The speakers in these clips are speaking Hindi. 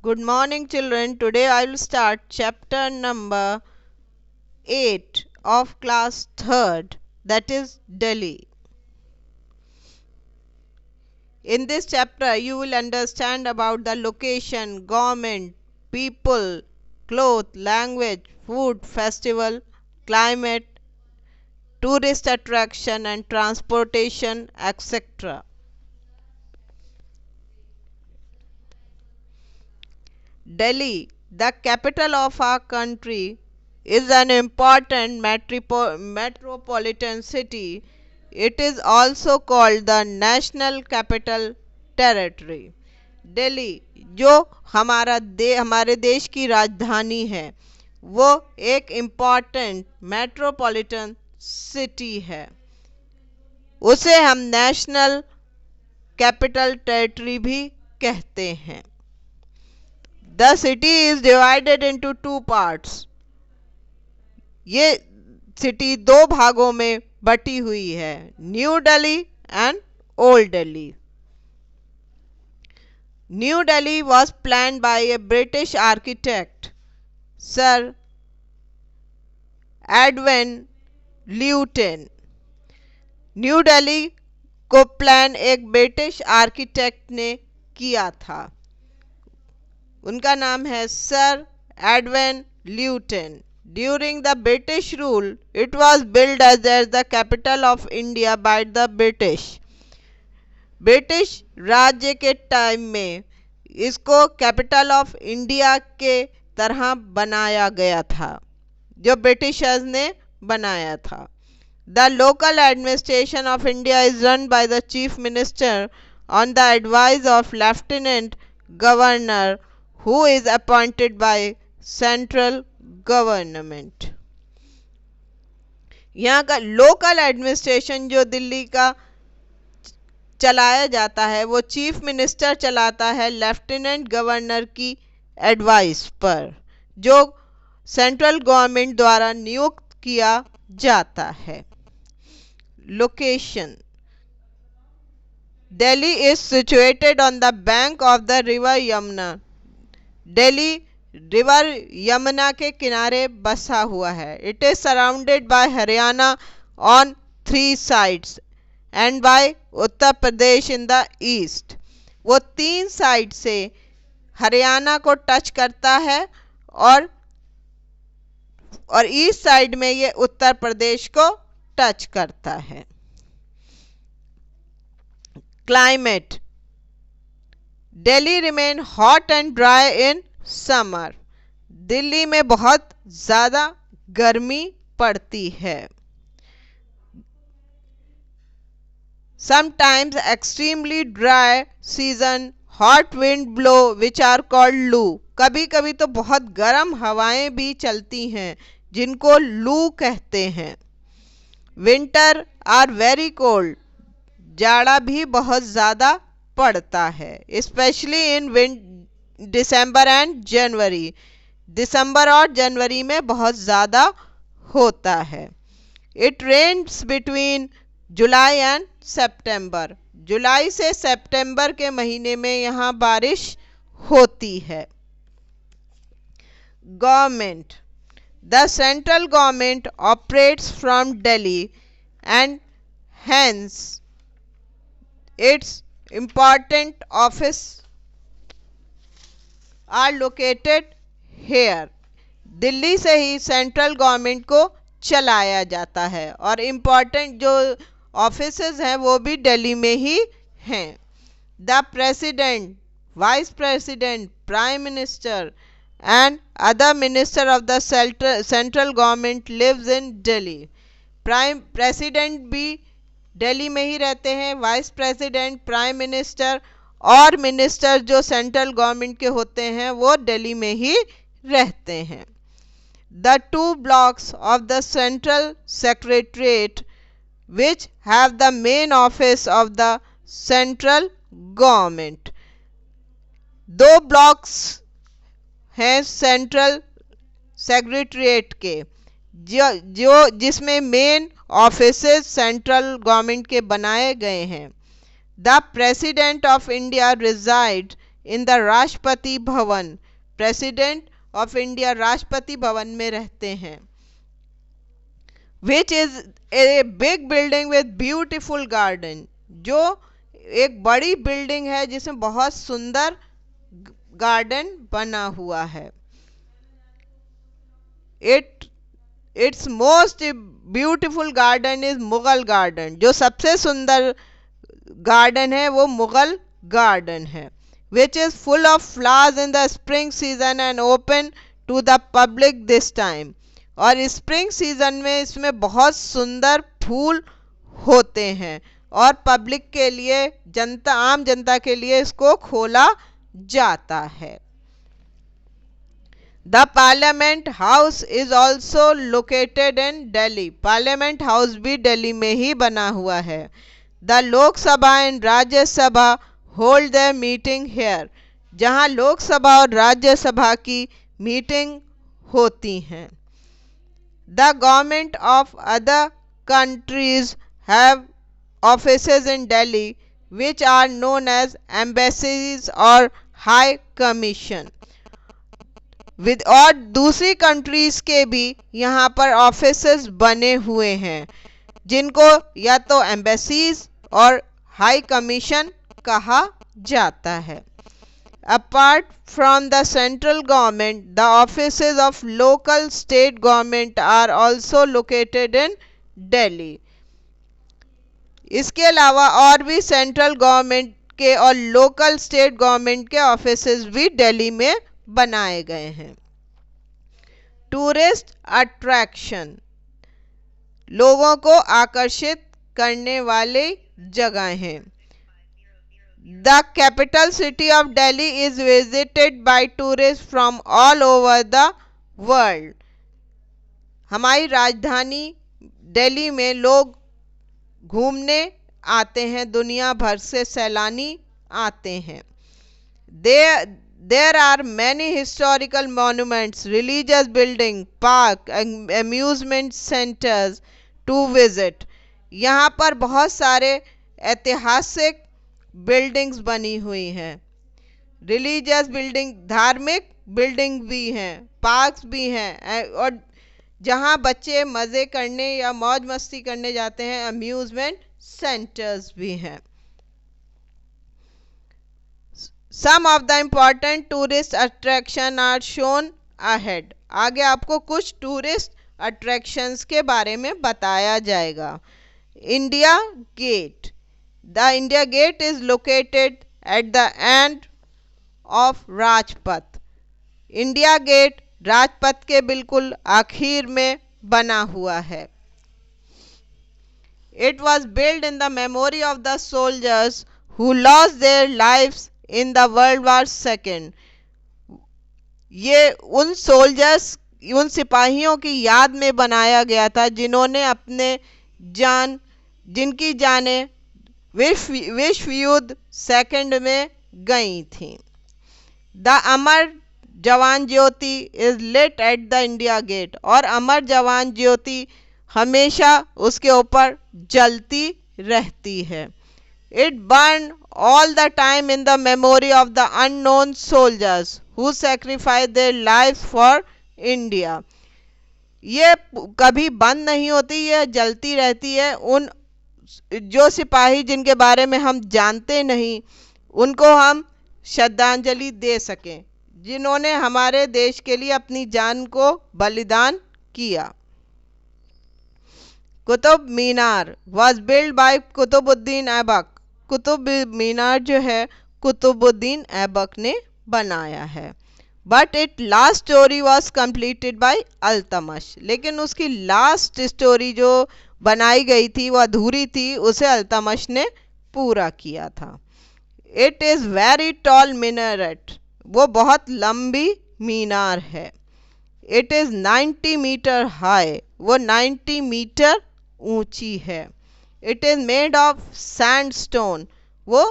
Good morning, children. Today I will start chapter number 8 of class 3rd, that is Delhi. In this chapter, you will understand about the location, government, people, cloth, language, food, festival, climate, tourist attraction and transportation, etc. Delhi, the capital of our country, is an important metropolitan city. It is also called the National Capital Territory. Delhi जो हमारे देश की राजधानी है वो एक इम्पॉर्टेंट मेट्रोपॉलिटन सिटी है, उसे हम नेशनल कैपिटल टेरिटरी भी कहते हैं. The city is divided into two parts. ये सिटी दो भागों में बटी हुई है, new Delhi and old Delhi. New Delhi was planned by a British architect, Sir Edwin Lutyens. New Delhi को प्लान एक ब्रिटिश आर्किटेक्ट ने किया था. उनका नाम है sir Edwin Lutyens. During the British rule, it was built as the capital of India by the British. British राज्य के टाइम में इसको कैपिटल ऑफ इंडिया के तरह बनाया गया था, जो ब्रिटिशर्स ने बनाया था. The local administration of India is run by the chief minister on the advice of lieutenant governor who is appointed by central government. यहाँ का लोकल एडमिनिस्ट्रेशन जो दिल्ली का चलाया जाता है वो चीफ मिनिस्टर चलाता है लेफ्टिनेंट गवर्नर की एडवाइस पर, जो सेंट्रल गवर्नमेंट द्वारा नियुक्त किया जाता है. Location. Delhi is situated on the bank of the river Yamuna. Delhi river Yamuna के किनारे बसा हुआ है. It is surrounded by Haryana on 3 sides and by Uttar Pradesh in the east. वो 3 साइड से हरियाणा को टच करता है और ईस्ट साइड में ये उत्तर प्रदेश को टच करता है. Climate. Delhi remain hot and dry in summer. Delhi में बहुत ज़्यादा गर्मी पड़ती है. Sometimes extremely dry season, hot wind blow which are called लू. कभी कभी तो बहुत गर्म हवाएं भी चलती हैं जिनको लू कहते हैं. Winter are very cold. जाड़ा भी बहुत ज़्यादा पड़ता है, स्पेशली इन दिसंबर एंड जनवरी. दिसंबर और जनवरी में बहुत ज़्यादा होता है. It rains between July and September. जुलाई से सितंबर के महीने में यहाँ बारिश होती है. Government. The central government operates from Delhi and hence it's important office are located here. Delhi से ही सेंट्रल गवर्नमेंट को चलाया जाता है और इम्पॉर्टेंट जो ऑफिसेज हैं वो भी दिल्ली में ही हैं. The president, vice president, prime minister and other minister of the central government lives in Delhi. President भी दिल्ली में ही रहते हैं. वाइस प्रेसिडेंट, प्राइम मिनिस्टर और मिनिस्टर जो सेंट्रल गवर्नमेंट के होते हैं वो दिल्ली में ही रहते हैं. The 2 blocks of the central secretariat which have the main office of the central government. 2 blocks हैं सेंट्रल सेक्रेटरीट के जो जिसमें मेन ऑफिसेज सेंट्रल गवर्नमेंट के बनाए गए हैं. The president of India reside in the Rashtrapati Bhavan. President of India Rashtrapati Bhavan में रहते हैं। Which is a big building with beautiful garden, जो एक बड़ी बिल्डिंग है जिसमें बहुत सुंदर गार्डन बना हुआ है। It's most beautiful garden is Mughal garden, जो सबसे सुंदर गार्डन है वो मुगल गार्डन है। Which is full of flowers in the spring season and open to the public this time, और स्प्रिंग सीजन में इसमें बहुत सुंदर फूल होते हैं और पब्लिक के लिए, जनता, आम जनता के लिए इसको खोला जाता है। The parliament house is also located in Delhi, parliament house भी दिल्ली में ही बना हुआ है। The Lok Sabha and Rajya Sabha hold the meeting here, जहां लोकसभा और राज्यसभा की मीटिंग होती हैं। The government of other countries have offices in Delhi which are known as embassies or high commission. और दूसरी कंट्रीज के भी यहाँ पर ऑफिसेस बने हुए हैं जिनको या तो एम्बेसीज और हाई कमीशन कहा जाता है। Apart from the central government, the offices of local state government are also located in Delhi. इसके अलावा और भी सेंट्रल गवर्नमेंट के और लोकल स्टेट गवर्नमेंट के ऑफिसेस भी दिल्ली में बनाए गए हैं। टूरिस्ट अट्रैक्शन, लोगों को आकर्षित करने वाले जगह हैं। The capital city of Delhi is visited by tourists from all over the world. हमारी राजधानी दिल्ली में लोग घूमने आते हैं, दुनिया भर से सैलानी आते हैं। There are many historical monuments, religious buildings, park, amusement centers to visit. यहाँ पर बहुत सारे ऐतिहासिक बिल्डिंग्स बनी हुई हैं, रिलीजियस बिल्डिंग, धार्मिक बिल्डिंग भी हैं, पार्क्स भी हैं, और जहां बच्चे मज़े करने या मौज मस्ती करने जाते हैं अम्यूजमेंट सेंटर्स भी हैं। Some of the important tourist attraction are shown ahead, आगे आपको कुछ टूरिस्ट अट्रैक्शंस के बारे में बताया जाएगा। India gate, The India Gate is located at the end of Rajpath. India gate Rajpath के बिल्कुल आखिर में बना हुआ है। It was built in the memory of the soldiers who lost their lives in the World War II. ये उन सोल्जर्स, उन सिपाहियों की याद में बनाया गया था जिन्होंने अपने जान, जिनकी जानें विश्व युद्ध सेकंड में गई थी। The Amar Jawan Jyoti is lit at the India Gate, और अमर जवान ज्योति हमेशा उसके ऊपर जलती रहती है। It burn all the time in the memory of the unknown soldiers who sacrifice their lives for India. ये कभी बंद नहीं होती, ये जलती रहती है। उन जो सिपाही जिनके बारे में हम जानते नहीं, उनको हम श्रद्धांजलि दे सकें, जिन्होंने हमारे देश के लिए अपनी जान को बलिदान किया। Qutub Minar was build by Qutubuddin Aibak, Qutub Minar जो है कुतुबुद्दीन ऐबक ने बनाया है। But it last storey was completed by Altamash, लेकिन उसकी लास्ट स्टोरी जो बनाई गई थी वो अधूरी थी, उसे अल्तमश ने पूरा किया था। इट इज़ वेरी टॉल मिनारेट, वो बहुत लंबी मीनार है। इट इज़ 90 मीटर हाई, वो 90 मीटर ऊंची है। It is made of sandstone, वो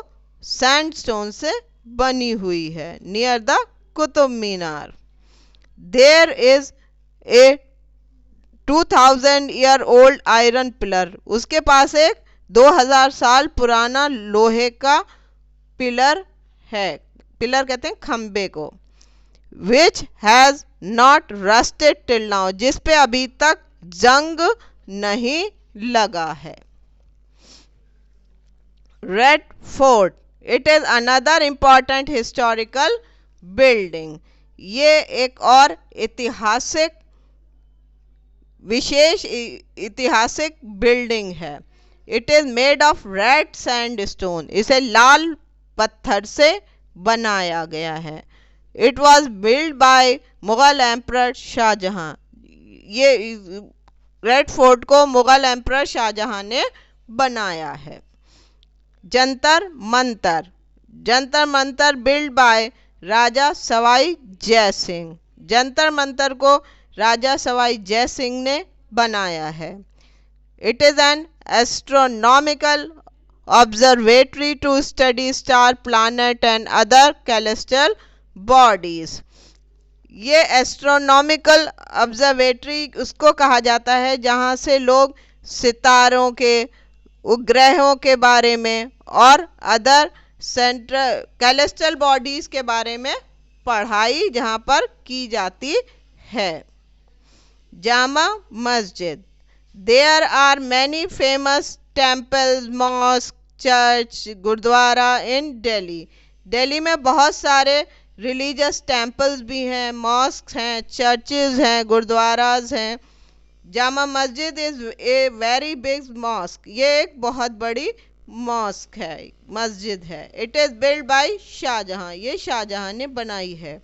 सैंडस्टोन से बनी हुई है। Near the Qutub Minar there is a 2000 year old iron pillar, उसके पास एक 2000 साल पुराना लोहे का पिलर है। पिलर कहते हैं खंबे को, which has not rusted till now, जिस पे अभी तक जंग नहीं लगा है। Red fort, it is another important historical building, ये एक और ऐतिहासिक विशेष ऐतिहासिक बिल्डिंग है। It is made of red sandstone, इसे लाल पत्थर से बनाया गया है। It was build by Mughal emperor Shah Jahan, ये रेड फोर्ट को मुगल एम्परर शाहजहां ने बनाया है। जंतर मंतर, जंतर मंतर बिल्ड बाय राजा सवाई जय सिंह, जंतर मंतर को राजा सवाई जय सिंह ने बनाया है। It is an astronomical observatory to study star, planet and other celestial bodies, ये एस्ट्रोनॉमिकल ऑब्जर्वेटरी उसको कहा जाता है जहाँ से लोग सितारों के, उपग्रहों के बारे में और अदर सेंट्रल कैलेस्ट्रियल बॉडीज के बारे में पढ़ाई जहाँ पर की जाती है। Jama Masjid, there are many famous temples, mosque, church, gurudwara in Delhi, Delhi में बहुत सारे रिलीजियस टेम्पल्स भी हैं, मॉस्क हैं, चर्चेज हैं, गुरुद्वाराज हैं। Jama Masjid is a very big mosque, ये एक बहुत बड़ी मॉस्क है, मस्जिद है। It is build by Shahjahan, ये शाहजहां ने बनाई है।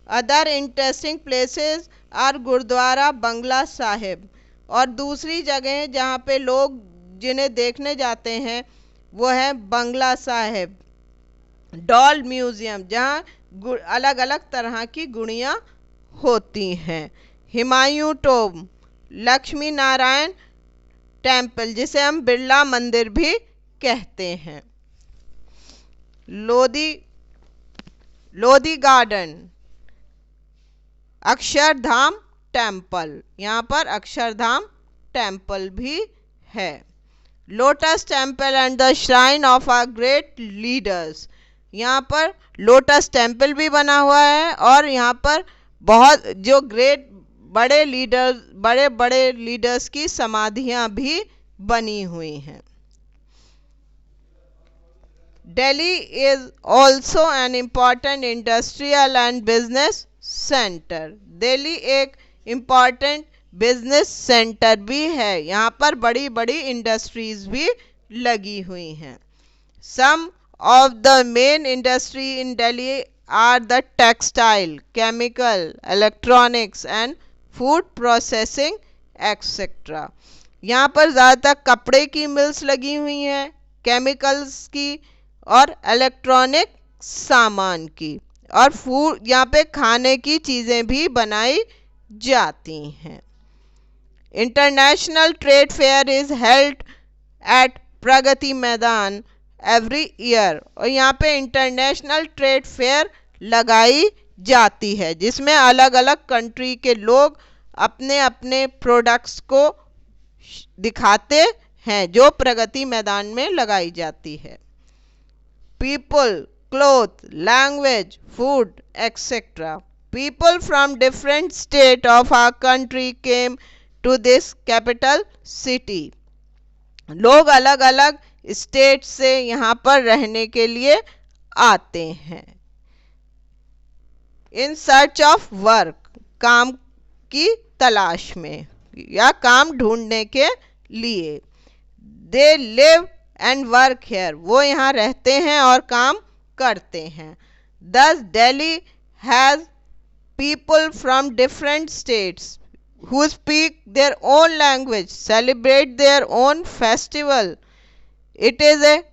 Other interesting places are gurudwara Bangla Sahib, और दूसरी जगह जहाँ पे लोग जिन्हें देखने जाते हैं वो है बंगला साहिब, डॉल म्यूजियम जहाँ अलग अलग तरह की गुड़ियाँ होती हैं। हुमायूं टोम, लक्ष्मी नारायण टेम्पल जिसे हम बिरला मंदिर भी कहते हैं। लोधी गार्डन, अक्षरधाम टेम्पल, यहाँ पर अक्षरधाम टेम्पल भी है। Lotus temple and the shrine of our great leaders, यहाँ पर लोटस टेम्पल भी बना हुआ है और यहाँ पर बहुत जो ग्रेट बड़े लीडर्स की समाधियाँ भी बनी हुई हैं। Delhi is also an important industrial and business centre, Delhi एक इम्पॉर्टेंट बिजनेस सेंटर भी है, यहाँ पर बड़ी बड़ी इंडस्ट्रीज भी लगी हुई हैं। सम of the main industry in Delhi are the textile, chemical, electronics and food processing etc. यहाँ पर ज़्यादातर कपड़े की मिल्स लगी हुई हैं, केमिकल्स की और इलेक्ट्रॉनिक सामान की, और फूड यहाँ पे खाने की चीज़ें भी बनाई जाती हैं। International trade fair is held at Pragati Maidan every year, और यहाँ पे इंटरनेशनल ट्रेड फेयर लगाई जाती है जिसमें अलग अलग कंट्री के लोग अपने अपने प्रोडक्ट्स को दिखाते हैं जो प्रगति मैदान में लगाई जाती है। People, cloth, language, food etcetera, people from different state of our country came to this capital city, लोग अलग अलग स्टेट से यहाँ पर रहने के लिए आते हैं। इन सर्च ऑफ वर्क, काम की तलाश में या काम ढूंढने के लिए। They live and work here, वो यहाँ रहते हैं और काम करते हैं। दस Delhi has people from different states who speak their own language, celebrate their own festival. It is a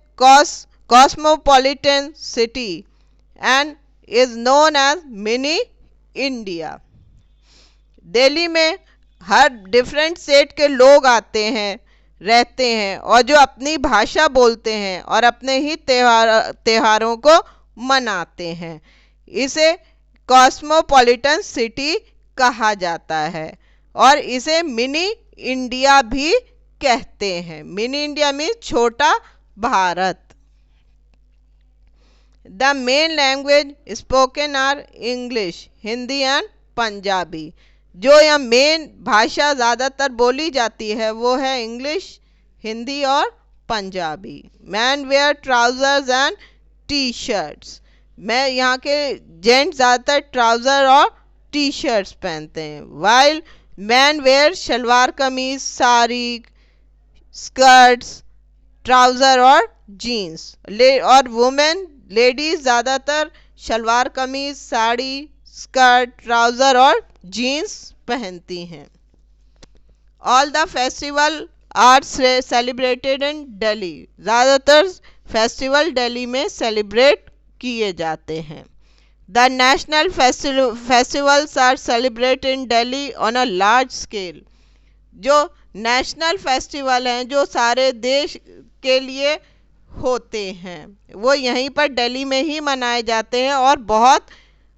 cosmopolitan city and is known as mini India. Delhi में हर डिफरेंट स्टेट के लोग आते हैं, रहते हैं और जो अपनी भाषा बोलते हैं और अपने ही त्योहारों को मनाते हैं। इसे कॉस्मोपॉलिटन सिटी कहा जाता है और इसे मिनी इंडिया भी कहते हैं। मिनी इंडिया में छोटा भारत। The main language spoken are English, Hindi and Punjabi. जो यह मेन भाषा ज़्यादातर बोली जाती है वो है इंग्लिश, हिंदी और Punjabi. Man wear trousers and T shirts. मैं यहाँ के जेंट्स ज़्यादातर ट्राउज़र और टी शर्ट्स पहनते हैं। While man wear shalwar kameez, sari, skirts, trouser और जीन्स। और वुमेन लेडीज ज़्यादातर शलवार कमीज, साड़ी, स्कर्ट, ट्राउज़र और जीन्स पहनती हैं। All the festival are celebrated in Delhi. ज़्यादातर फेस्टिवल दिल्ली में सेलिब्रेट किए जाते हैं। The national festivals are celebrated in Delhi on a large scale. जो नेशनल फेस्टिवल हैं जो सारे देश के लिए होते हैं वो यहीं पर दिल्ली में ही मनाए जाते हैं और बहुत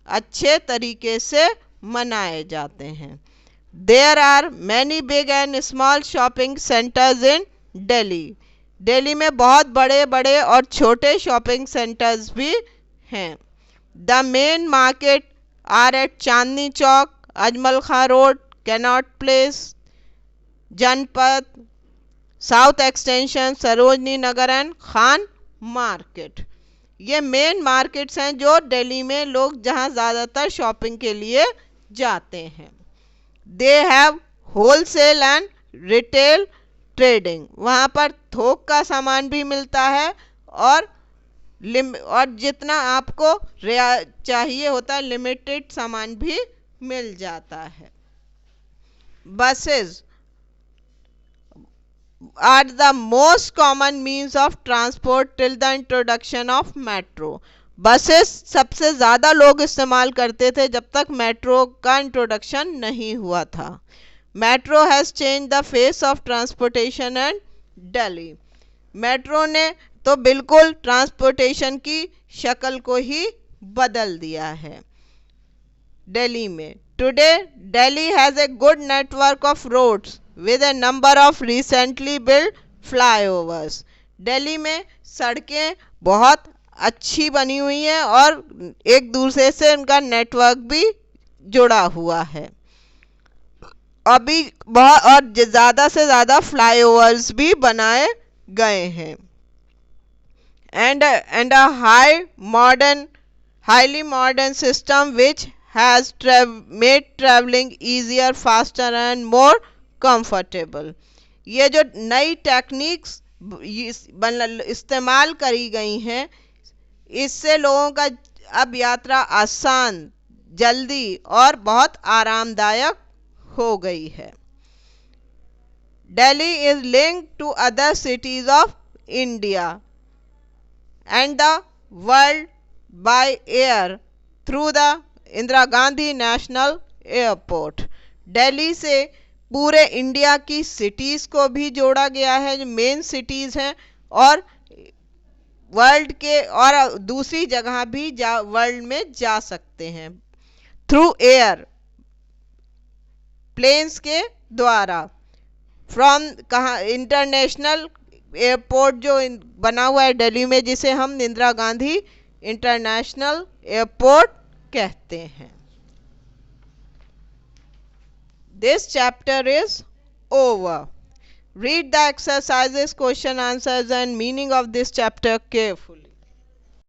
अच्छे तरीके से मनाए जाते हैं। There are many big and small shopping centres in Delhi. Delhi में बहुत बड़े बड़े और छोटे शॉपिंग सेंटर्स भी हैं। The main market are at Chandni Chowk, Ajmal Khan road, Connaught place, Janpath, south extension, Sarojini Nagar and Khan market. ये मेन मार्केट्स हैं जो दिल्ली में लोग जहां ज़्यादातर शॉपिंग के लिए जाते हैं। They have wholesale and retail trading. वहाँ पर थोक का सामान भी मिलता है और जितना आपको चाहिए होता है लिमिटेड सामान भी मिल जाता है। Buses are the most common means of transport till the introduction of metro. Buses सबसे ज़्यादा लोग इस्तेमाल करते थे जब तक मेट्रो का इंट्रोडक्शन नहीं हुआ था। Metro has change the face of transportation and Delhi. Metro ने तो बिल्कुल ट्रांसपोर्टेशन की शक्ल को ही बदल दिया है दिल्ली में। Today Delhi has a good network of roads with a number of recently built flyovers. Delhi में सड़कें बहुत अच्छी बनी हुई हैं और एक दूसरे से उनका नेटवर्क भी जुड़ा हुआ है। अभी बहुत और ज़्यादा से ज़्यादा फ्लाईओवर्स भी बनाए गए हैं। And a highly modern system which has made traveling easier, faster and more comfortable. ये जो नई टेक्निक्स इस्तेमाल करी गई हैं इससे लोगों का अब यात्रा आसान, जल्दी और बहुत आरामदायक हो गई है। Delhi is linked to other cities of India and the world by air through the Indira Gandhi national airport. Delhi से पूरे इंडिया की सिटीज़ को भी जोड़ा गया है जो मेन सिटीज़ हैं और वर्ल्ड के और दूसरी जगह भी वर्ल्ड में जा सकते हैं थ्रू एयर, प्लेन्स के द्वारा। फ्रॉम कहाँ इंटरनेशनल एयरपोर्ट जो बना हुआ है दिल्ली में जिसे हम इंदिरा गांधी इंटरनेशनल एयरपोर्ट कहते हैं। This chapter is over. Read the exercises, question answers and meaning of this chapter carefully.